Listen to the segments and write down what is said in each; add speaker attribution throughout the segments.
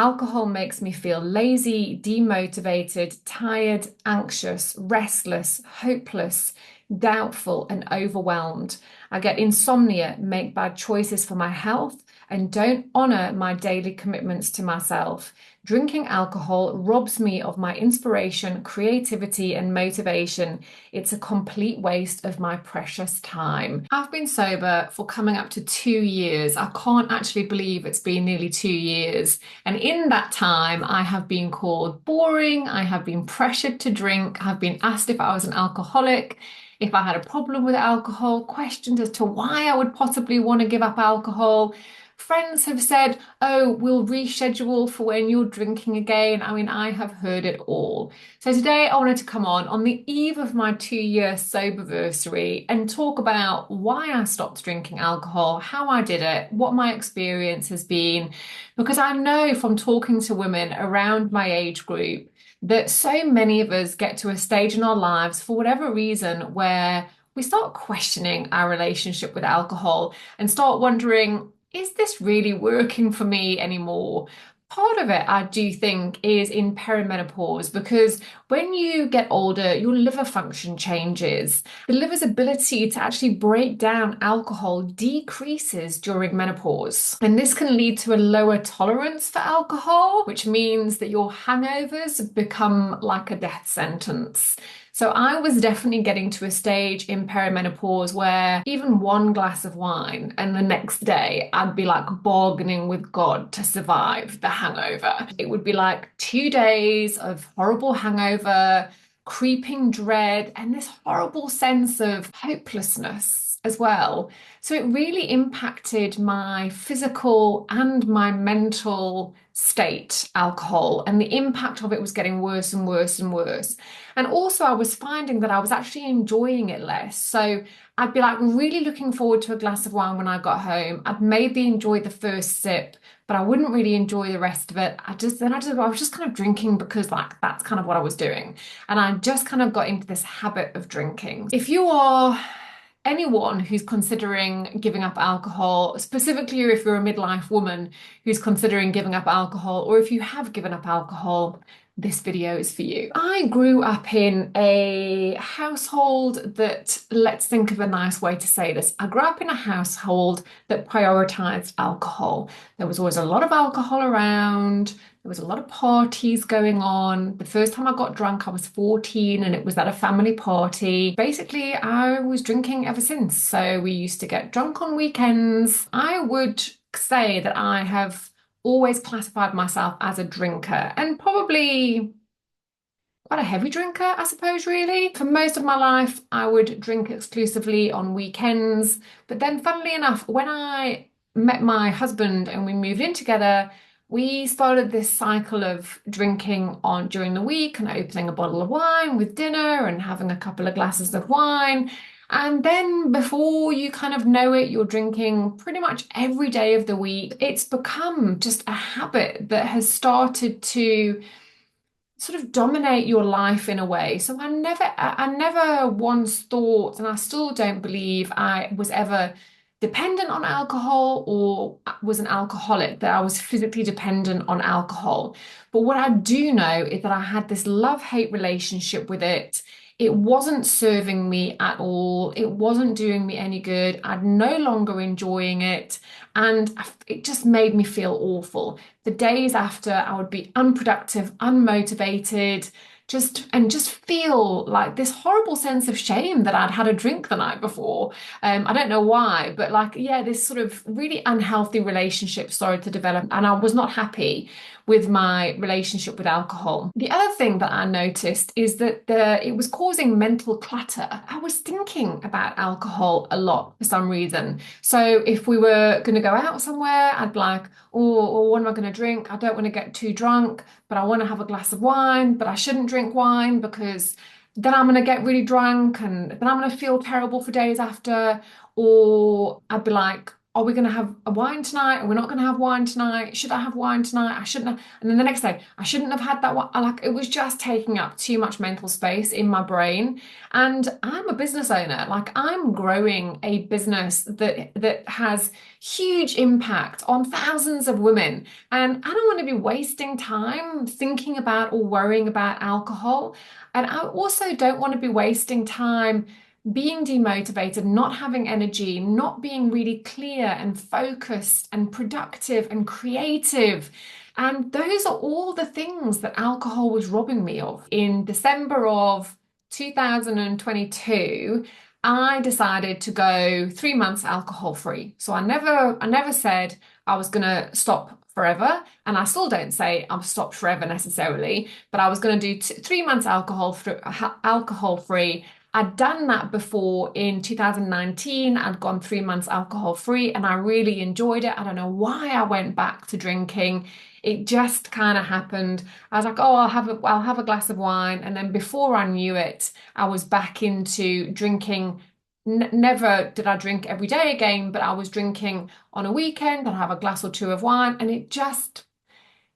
Speaker 1: alcohol makes me feel lazy, demotivated, tired, anxious, restless, hopeless, doubtful, and overwhelmed. I get insomnia, make bad choices for my health, and don't honor my daily commitments to myself. Drinking alcohol robs me of my inspiration, creativity, and motivation. It's a complete waste of my precious time. I've been sober for coming up to 2 years. I can't actually believe it's been nearly 2 years. And in that time, I have been called boring. I have been pressured to drink. I've been asked if I was an alcoholic, if I had a problem with alcohol, questioned as to why I would possibly want to give up alcohol. Friends have said, oh, we'll reschedule for when you're drinking again. I mean, I have heard it all. So today I wanted to come on the eve of my 2 year soberversary and talk about why I stopped drinking alcohol, how I did it, what my experience has been, because I know from talking to women around my age group that so many of us get to a stage in our lives for whatever reason where we start questioning our relationship with alcohol and start wondering, is this really working for me anymore? Part of it, I do think, is in perimenopause because when you get older, your liver function changes. The liver's ability to actually break down alcohol decreases during menopause. And this can lead to a lower tolerance for alcohol, which means that your hangovers become like a death sentence. So I was definitely getting to a stage in perimenopause where even one glass of wine and the next day I'd be like bargaining with God to survive the hangover. It would be like 2 days of horrible hangover, creeping dread, and this horrible sense of hopelessness as well. So it really impacted my physical and my mental state, alcohol, and the impact of it was getting worse and worse and worse. And also, I was finding that I was actually enjoying it less. So I'd be like really looking forward to a glass of wine when I got home. I'd maybe enjoy the first sip, but I wouldn't really enjoy the rest of it. I was just kind of drinking because like that's kind of what I was doing. And I just kind of got into this habit of drinking. If you are anyone who's considering giving up alcohol, specifically if you're a midlife woman who's considering giving up alcohol, or if you have given up alcohol, this video is for you. I grew up in a household that, let's think of a nice way to say this. I grew up in a household that prioritized alcohol. There was always a lot of alcohol around. There was a lot of parties going on. The first time I got drunk, I was 14 and it was at a family party. Basically, I was drinking ever since. So we used to get drunk on weekends. I would say that I have always classified myself as a drinker and probably quite a heavy drinker, I suppose, really. For most of my life, I would drink exclusively on weekends. But then, funnily enough, when I met my husband and we moved in together, we started this cycle of drinking on during the week and opening a bottle of wine with dinner and having a couple of glasses of wine. And then before you kind of know it, you're drinking pretty much every day of the week. It's become just a habit that has started to sort of dominate your life in a way. So I never once thought, and I still don't believe I was ever dependent on alcohol or was an alcoholic, that I was physically dependent on alcohol. But what I do know is that I had this love-hate relationship with it. It wasn't serving me at all. It wasn't doing me any good. I'm no longer enjoying it. And it just made me feel awful. The days after, I would be unproductive, unmotivated, just feel like this horrible sense of shame that I'd had a drink the night before. I don't know why, but like, yeah, this sort of really unhealthy relationship started to develop, and I was not happy with my relationship with alcohol. The other thing that I noticed is that it was causing mental clutter. I was thinking about alcohol a lot for some reason. So if we were going to go out somewhere, I'd be like, oh, what am I going to drink? I don't want to get too drunk, but I want to have a glass of wine, but I shouldn't drink wine because then I'm going to get really drunk and then I'm going to feel terrible for days after. Or I'd be like, are we going to have a wine tonight? Are we not going to have wine tonight? Should I have wine tonight? I shouldn't have. And then the next day, I shouldn't have had that one. Like it was just taking up too much mental space in my brain. And I'm a business owner. Like I'm growing a business that has huge impact on thousands of women. And I don't want to be wasting time thinking about or worrying about alcohol. And I also don't want to be wasting time being demotivated, not having energy, not being really clear and focused and productive and creative. And those are all the things that alcohol was robbing me of. In December of 2022, I decided to go 3 months alcohol free. So I never said I was gonna stop forever, and I still don't say I've stopped forever necessarily, but I was gonna do 3 months alcohol free. I'd done that before in 2019. I'd gone 3 months alcohol free and I really enjoyed it. I don't know why I went back to drinking. It just kind of happened. I was like, oh, I'll have a glass of wine. And then before I knew it, I was back into drinking. Never did I drink every day again, but I was drinking on a weekend. I'd have a glass or two of wine. And it just,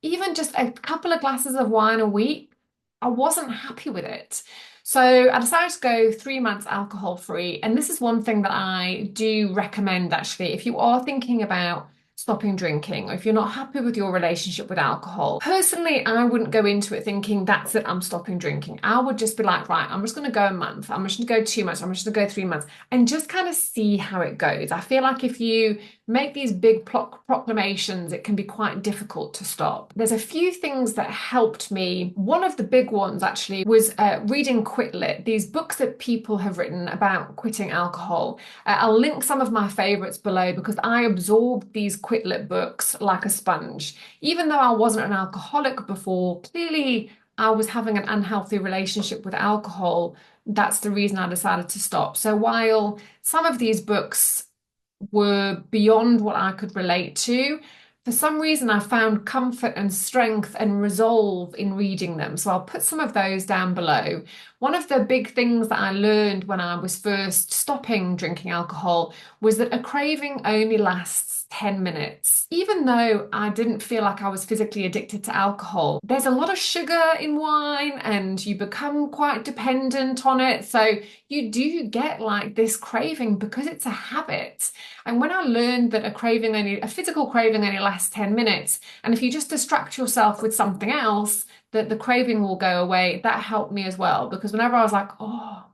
Speaker 1: even just a couple of glasses of wine a week, I wasn't happy with it. So I decided to go 3 months alcohol free. And this is one thing that I do recommend actually, if you are thinking about stopping drinking, or if you're not happy with your relationship with alcohol. Personally, I wouldn't go into it thinking that's it, I'm stopping drinking. I would just be like, right, I'm just going to go a month. I'm just going to go 2 months. I'm just going to go 3 months and just kind of see how it goes. I feel like if you make these big proclamations, it can be quite difficult to stop. There's a few things that helped me. One of the big ones actually was reading Quit Lit, these books that people have written about quitting alcohol. I'll link some of my favorites below because I absorbed these Quit Lit books like a sponge. Even though I wasn't an alcoholic before, clearly I was having an unhealthy relationship with alcohol. That's the reason I decided to stop. So while some of these books were beyond what I could relate to, for some reason I found comfort and strength and resolve in reading them. So I'll put some of those down below. One of the big things that I learned when I was first stopping drinking alcohol was that a craving only lasts 10 minutes. Even though I didn't feel like I was physically addicted to alcohol, there's a lot of sugar in wine and you become quite dependent on it. So you do get like this craving because it's a habit. And when I learned that a physical craving only lasts 10 minutes, and if you just distract yourself with something else, that the craving will go away, that helped me as well. Because whenever I was like, oh,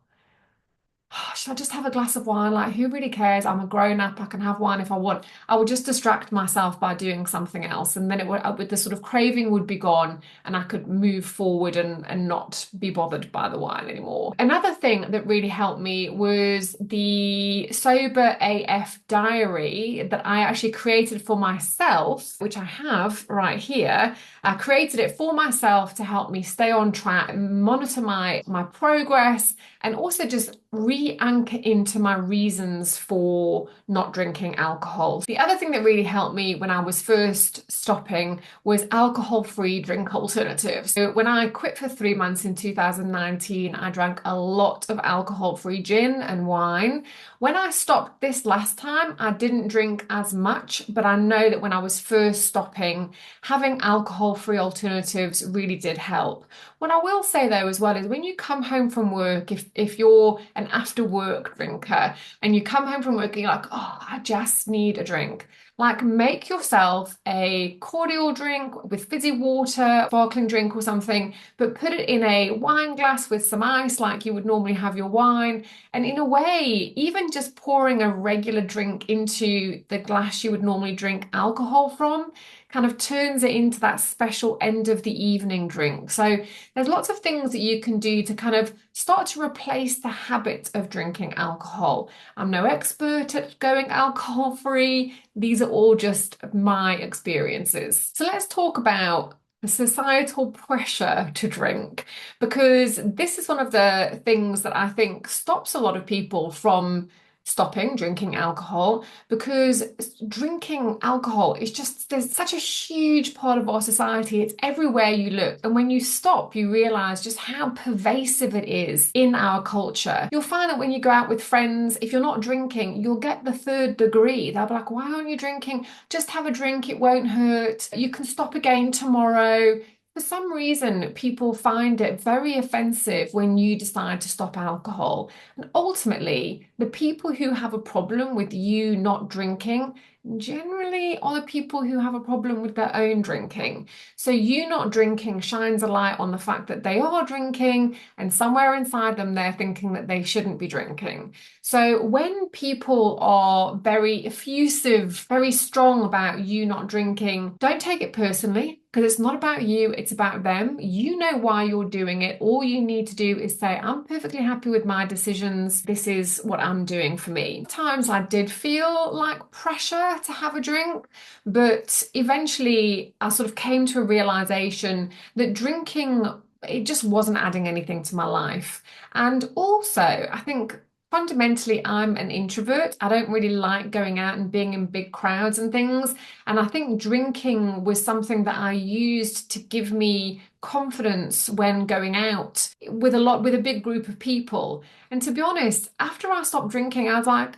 Speaker 1: should I just have a glass of wine? Like, who really cares? I'm a grown up. I can have wine if I want. I would just distract myself by doing something else. And then the sort of craving would be gone and I could move forward and not be bothered by the wine anymore. Another thing that really helped me was the Sober AF diary that I actually created for myself, which I have right here. I created it for myself to help me stay on track, monitor my progress, and also just re-anchor into my reasons for not drinking alcohol. The other thing that really helped me when I was first stopping was alcohol-free drink alternatives. So when I quit for 3 months in 2019, I drank a lot of alcohol-free gin and wine. When I stopped this last time, I didn't drink as much, but I know that when I was first stopping, having alcohol-free alternatives really did help. What I will say though as well is when you come home from work, if you're an after work drinker and you come home from work and you're like, oh, I just need a drink. Like make yourself a cordial drink with fizzy water, sparkling drink or something, but put it in a wine glass with some ice like you would normally have your wine. And in a way, even just pouring a regular drink into the glass you would normally drink alcohol from kind of turns it into that special end of the evening drink. So there's lots of things that you can do to kind of start to replace the habit of drinking alcohol. I'm no expert at going alcohol free. These are all just my experiences. So let's talk about the societal pressure to drink, because this is one of the things that I think stops a lot of people from stopping drinking alcohol because drinking alcohol is just, there's such a huge part of our society. It's everywhere you look. And when you stop, you realize just how pervasive it is in our culture. You'll find that when you go out with friends, if you're not drinking, you'll get the third degree. They'll be like, why aren't you drinking? Just have a drink, it won't hurt. You can stop again tomorrow. For some reason, people find it very offensive when you decide to stop alcohol. And ultimately, the people who have a problem with you not drinking generally are the people who have a problem with their own drinking. So you not drinking shines a light on the fact that they are drinking, and somewhere inside them, they're thinking that they shouldn't be drinking. So when people are very effusive, very strong about you not drinking, don't take it personally because it's not about you, it's about them. You know why you're doing it. All you need to do is say, I'm perfectly happy with my decisions. This is what I'm doing for me. At times I did feel like pressure to have a drink, but eventually I sort of came to a realization that drinking, it just wasn't adding anything to my life. And also, I think fundamentally, I'm an introvert. I don't really like going out and being in big crowds and things. And I think drinking was something that I used to give me confidence when going out with a big group of people. And to be honest, after I stopped drinking, I was like,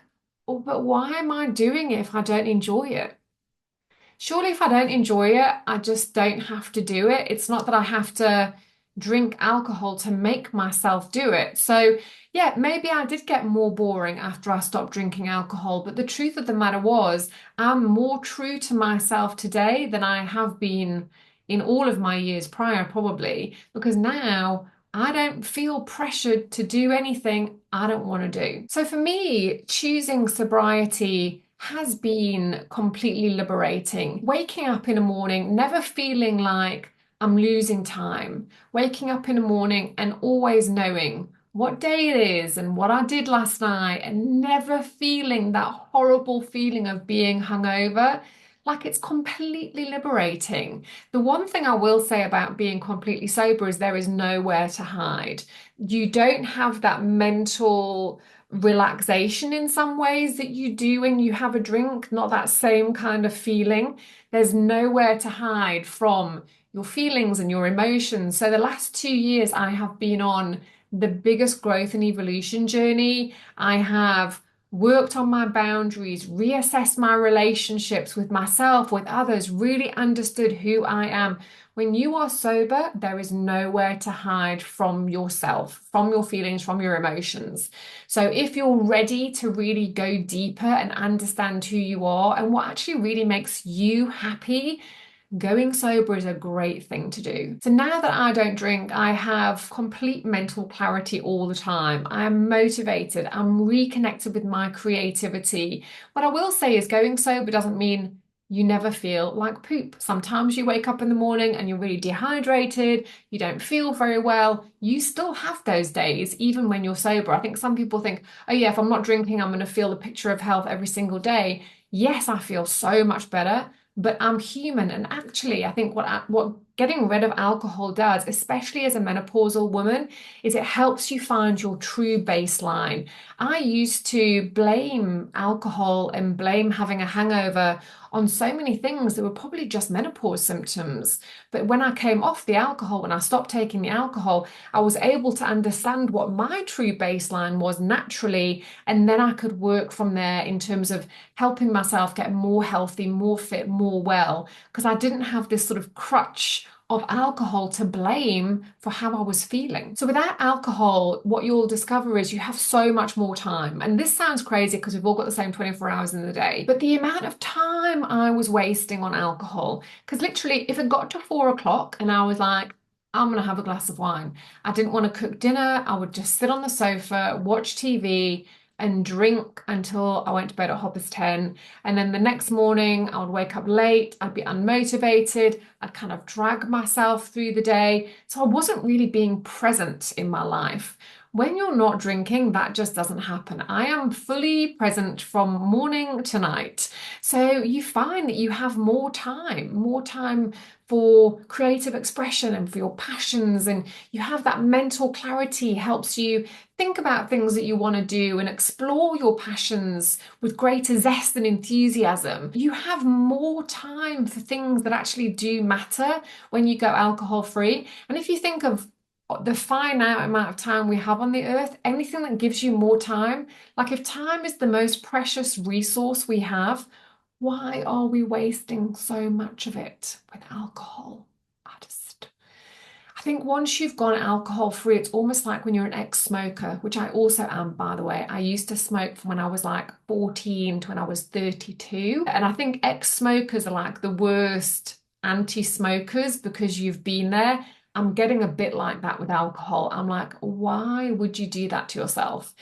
Speaker 1: oh, but why am I doing it if I don't enjoy it? Surely if I don't enjoy it, I just don't have to do it. It's not that I have to drink alcohol to make myself do it. So, yeah, maybe I did get more boring after I stopped drinking alcohol, but the truth of the matter was, I'm more true to myself today than I have been in all of my years prior, probably, because now I don't feel pressured to do anything I don't want to do. So for me, choosing sobriety has been completely liberating. Waking up in the morning, never feeling like I'm losing time. Waking up in the morning and always knowing what day it is and what I did last night, and never feeling that horrible feeling of being hungover. Like, it's completely liberating. The one thing I will say about being completely sober is there is nowhere to hide. You don't have that mental relaxation in some ways that you do when you have a drink, not that same kind of feeling. There's nowhere to hide from your feelings and your emotions. So the last 2 years, I have been on the biggest growth and evolution journey. I have worked on my boundaries, reassessed my relationships with myself, with others, really understood who I am. When you are sober, there is nowhere to hide from yourself, from your feelings, from your emotions. So if you're ready to really go deeper and understand who you are and what actually really makes you happy, going sober is a great thing to do. So now that I don't drink, I have complete mental clarity all the time. I am motivated. I'm reconnected with my creativity. What I will say is going sober doesn't mean you never feel like poop. Sometimes you wake up in the morning and you're really dehydrated, you don't feel very well. You still have those days, even when you're sober. I think some people think, oh yeah, if I'm not drinking, I'm going to feel the picture of health every single day. Yes, I feel so much better, but I'm human. And actually, I think what getting rid of alcohol does, especially as a menopausal woman, is it helps you find your true baseline. I used to blame alcohol and blame having a hangover on so many things that were probably just menopause symptoms. But when I came off the alcohol, when I stopped taking the alcohol, I was able to understand what my true baseline was naturally. And then I could work from there in terms of helping myself get more healthy, more fit, more well, because I didn't have this sort of crutch of alcohol to blame for how I was feeling. So without alcohol, what you'll discover is you have so much more time. And this sounds crazy because we've all got the same 24 hours in the day, but the amount of time I was wasting on alcohol, because literally if it got to 4 o'clock and I was like, I'm gonna have a glass of wine, I didn't want to cook dinner, I would just sit on the sofa, watch TV, and drink until I went to bed at 10:30. And then the next morning, I would wake up late, I'd be unmotivated, I'd kind of drag myself through the day. So I wasn't really being present in my life. When you're not drinking, that just doesn't happen. I am fully present from morning to night. So you find that you have more time for creative expression and for your passions, and you have that mental clarity, helps you think about things that you want to do and explore your passions with greater zest and enthusiasm. You have more time for things that actually do matter when you go alcohol free. And if you think of the finite amount of time we have on the earth, anything that gives you more time, like if time is the most precious resource we have, why are we wasting so much of it with alcohol? I think once you've gone alcohol free, it's almost like when you're an ex-smoker, which I also am, by the way. I used to smoke from when I was like 14 to when I was 32. And I think ex-smokers are like the worst anti-smokers because you've been there. I'm getting a bit like that with alcohol. I'm like, why would you do that to yourself?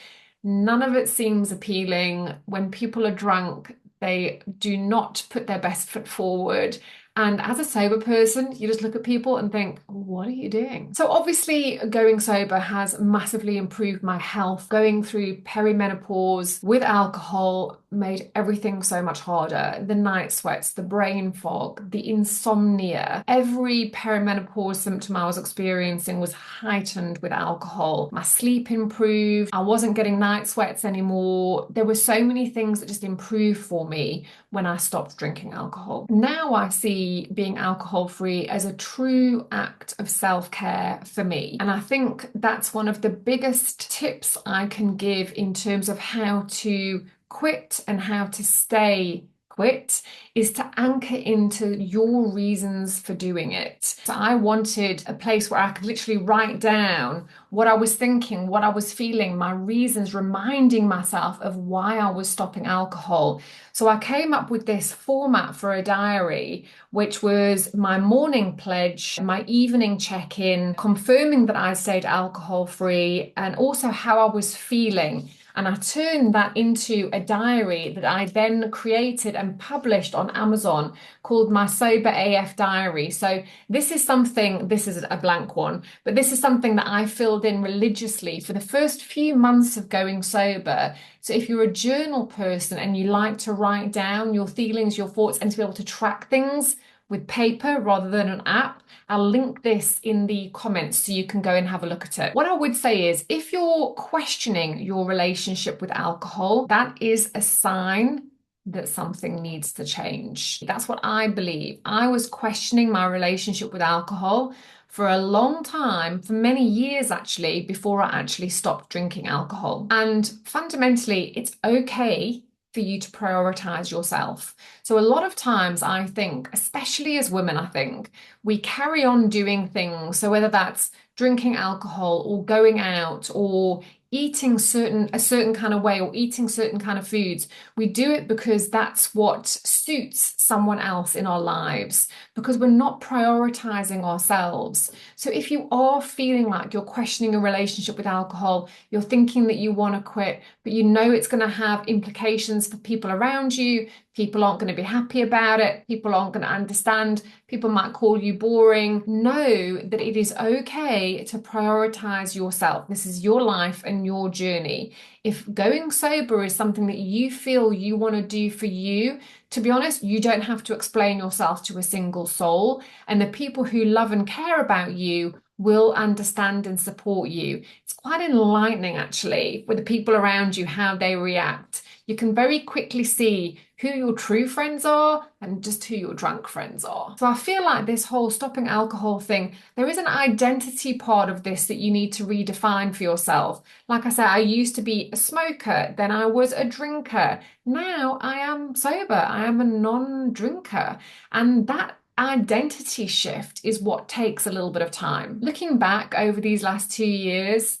Speaker 1: None of it seems appealing. When people are drunk, they do not put their best foot forward. And as a sober person, you just look at people and think, what are you doing? So obviously going sober has massively improved my health. Going through perimenopause with alcohol made everything so much harder. The night sweats, the brain fog, the insomnia. Every perimenopause symptom I was experiencing was heightened with alcohol. My sleep improved. I wasn't getting night sweats anymore. There were so many things that just improved for me when I stopped drinking alcohol. Now I see being alcohol free as a true act of self-care for me. And I think that's one of the biggest tips I can give in terms of how to quit and how to stay quit, is to anchor into your reasons for doing it. So I wanted a place where I could literally write down what I was thinking, what I was feeling, my reasons, reminding myself of why I was stopping alcohol. So I came up with this format for a diary, which was my morning pledge, my evening check-in, confirming that I stayed alcohol free, and also how I was feeling. And I turned that into a diary that I then created and published on Amazon called my Sober AF Diary. So this is a blank one, but this is something that I filled in religiously for the first few months of going sober. So if you're a journal person and you like to write down your feelings, your thoughts, and to be able to track things with paper rather than an app, I'll link this in the comments so you can go and have a look at it. What I would say is, if you're questioning your relationship with alcohol, that is a sign that something needs to change. That's what I believe. I was questioning my relationship with alcohol for a long time, for many years actually, before I actually stopped drinking alcohol. And fundamentally, it's okay for you to prioritize yourself. So a lot of times I think, especially as women, I think we carry on doing things. So whether that's drinking alcohol or going out or eating a certain kind of way or eating certain kind of foods, we do it because that's what suits someone else in our lives, because we're not prioritizing ourselves. So if you are feeling like you're questioning a relationship with alcohol, you're thinking that you want to quit, but you know it's going to have implications for people around you, people aren't going to be happy about it, people aren't going to understand, people might call you boring. Know that it is okay to prioritize yourself. This is your life and your journey. If going sober is something that you feel you want to do for you, to be honest, you don't have to explain yourself to a single soul. And the people who love and care about you will understand and support you. It's quite enlightening, actually, with the people around you, how they react. You can very quickly see who your true friends are and just who your drunk friends are. So I feel like this whole stopping alcohol thing, there is an identity part of this that you need to redefine for yourself. Like I said, I used to be a smoker, then I was a drinker. Now I am sober, I am a non-drinker. And that identity shift is what takes a little bit of time. Looking back over these last 2 years,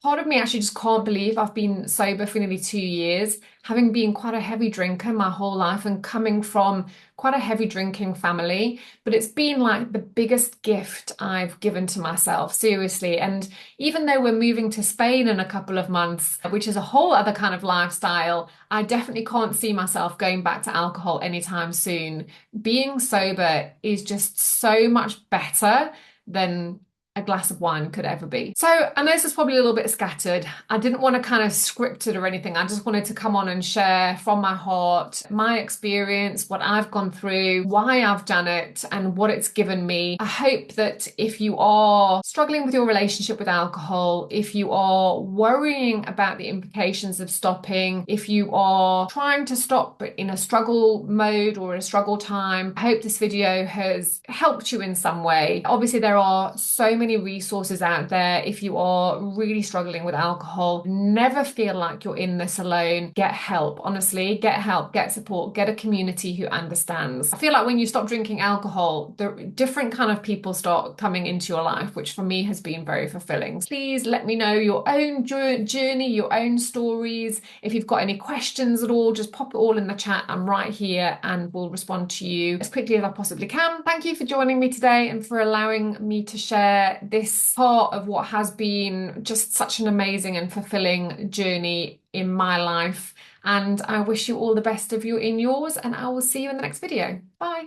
Speaker 1: part of me actually just can't believe I've been sober for nearly 2 years, having been quite a heavy drinker my whole life and coming from quite a heavy drinking family. But it's been like the biggest gift I've given to myself, seriously. And even though we're moving to Spain in a couple of months, which is a whole other kind of lifestyle, I definitely can't see myself going back to alcohol anytime soon. Being sober is just so much better than a glass of wine could ever be. So I know this is probably a little bit scattered. I didn't want to kind of script it or anything. I just wanted to come on and share from my heart my experience, what I've gone through, why I've done it, and what it's given me. I hope that if you are struggling with your relationship with alcohol, if you are worrying about the implications of stopping, if you are trying to stop but in a struggle mode or a struggle time, I hope this video has helped you in some way. Obviously, there are so many resources out there. If you are really struggling with alcohol, never feel like you're in this alone. Get help. Honestly, get help, get support, get a community who understands. I feel like when you stop drinking alcohol, the different kind of people start coming into your life, which for me has been very fulfilling. Please let me know your own journey, your own stories. If you've got any questions at all, just pop it all in the chat. I'm right here and will respond to you as quickly as I possibly can. Thank you for joining me today and for allowing me to share this part of what has been just such an amazing and fulfilling journey in my life. And I wish you all the best of you in yours, and I will see you in the next video. Bye.